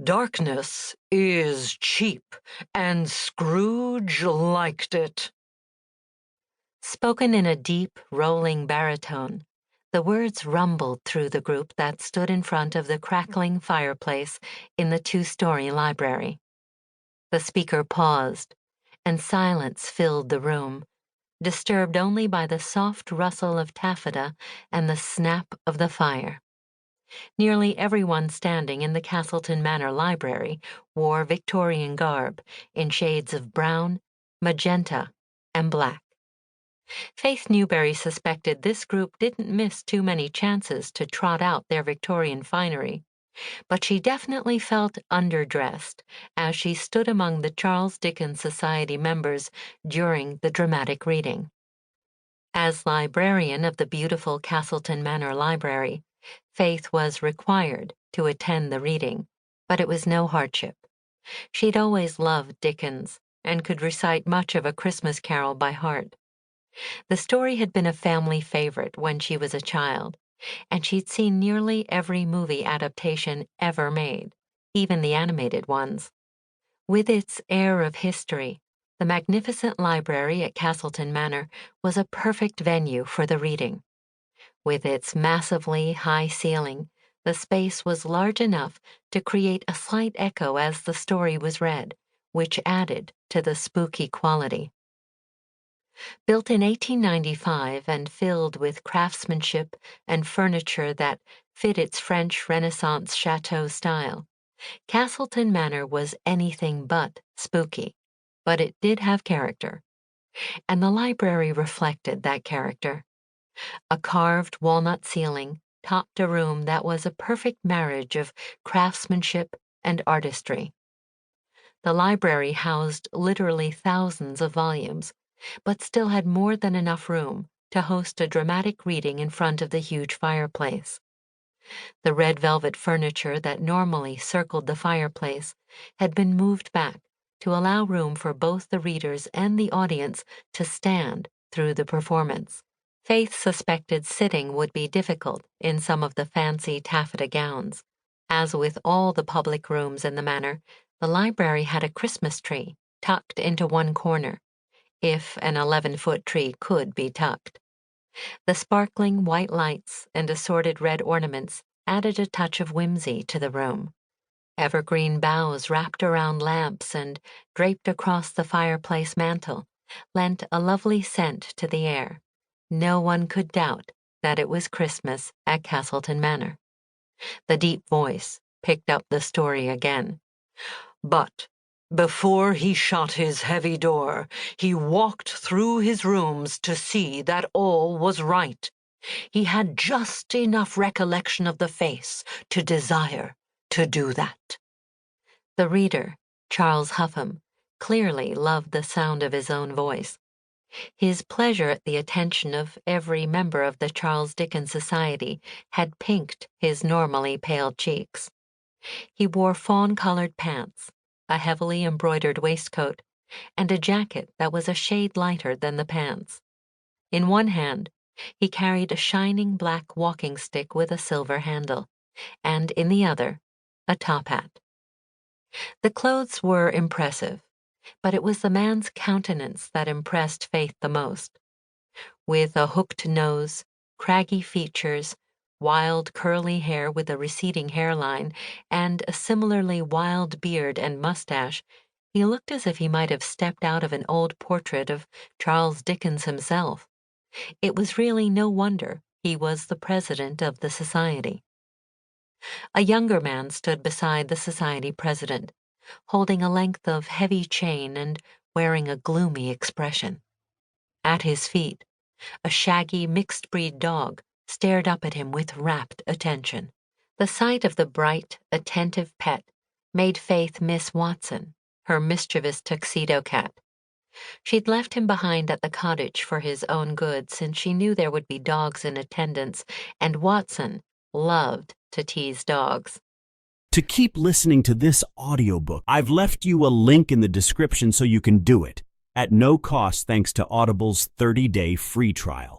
Darkness is cheap, and Scrooge liked it. Spoken in a deep, rolling baritone, the words rumbled through the group that stood in front of the crackling fireplace in the two-story library. The speaker paused, and silence filled the room, disturbed only by the soft rustle of taffeta and the snap of the fire. Nearly everyone standing in the Castleton Manor Library wore Victorian garb in shades of brown, magenta, and black. Faith Newberry suspected this group didn't miss too many chances to trot out their Victorian finery, but she definitely felt underdressed as she stood among the Charles Dickens Society members during the dramatic reading. As librarian of the beautiful Castleton Manor Library, Faith was required to attend the reading, but it was no hardship. She'd always loved Dickens and could recite much of A Christmas Carol by heart. The story had been a family favorite when she was a child, and she'd seen nearly every movie adaptation ever made, even the animated ones. With its air of history, the magnificent library at Castleton Manor was a perfect venue for the reading. With its massively high ceiling, the space was large enough to create a slight echo as the story was read, which added to the spooky quality. Built in 1895 and filled with craftsmanship and furniture that fit its French Renaissance chateau style, Castleton Manor was anything but spooky, but it did have character, and the library reflected that character. A carved walnut ceiling topped a room that was a perfect marriage of craftsmanship and artistry. The library housed literally thousands of volumes, but still had more than enough room to host a dramatic reading in front of the huge fireplace. The red velvet furniture that normally circled the fireplace had been moved back to allow room for both the readers and the audience to stand through the performance. Faith suspected sitting would be difficult in some of the fancy taffeta gowns. As with all the public rooms in the manor, the library had a Christmas tree tucked into one corner, if an 11-foot tree could be tucked. The sparkling white lights and assorted red ornaments added a touch of whimsy to the room. Evergreen boughs wrapped around lamps and draped across the fireplace mantel lent a lovely scent to the air. No one could doubt that it was Christmas at Castleton Manor. The deep voice picked up the story again. But before he shut his heavy door, he walked through his rooms to see that all was right. He had just enough recollection of the face to desire to do that. The reader, Charles Huffam, clearly loved the sound of his own voice. His pleasure at the attention of every member of the Charles Dickens Society had pinked his normally pale cheeks. He wore fawn-colored pants, a heavily embroidered waistcoat, and a jacket that was a shade lighter than the pants. In one hand, he carried a shining black walking stick with a silver handle, and in the other, a top hat. The clothes were impressive, but it was the man's countenance that impressed Faith the most. With a hooked nose, craggy features, wild curly hair with a receding hairline, and a similarly wild beard and mustache, he looked as if he might have stepped out of an old portrait of Charles Dickens himself. It was really no wonder he was the president of the society. A younger man stood beside the society president, holding a length of heavy chain and wearing a gloomy expression. At his feet, a shaggy mixed-breed dog stared up at him with rapt attention. The sight of the bright, attentive pet made Faith miss Watson, her mischievous tuxedo cat. She'd left him behind at the cottage for his own good since she knew there would be dogs in attendance, and Watson loved to tease dogs. To keep listening to this audiobook, I've left you a link in the description so you can do it, at no cost thanks to Audible's 30-day free trial.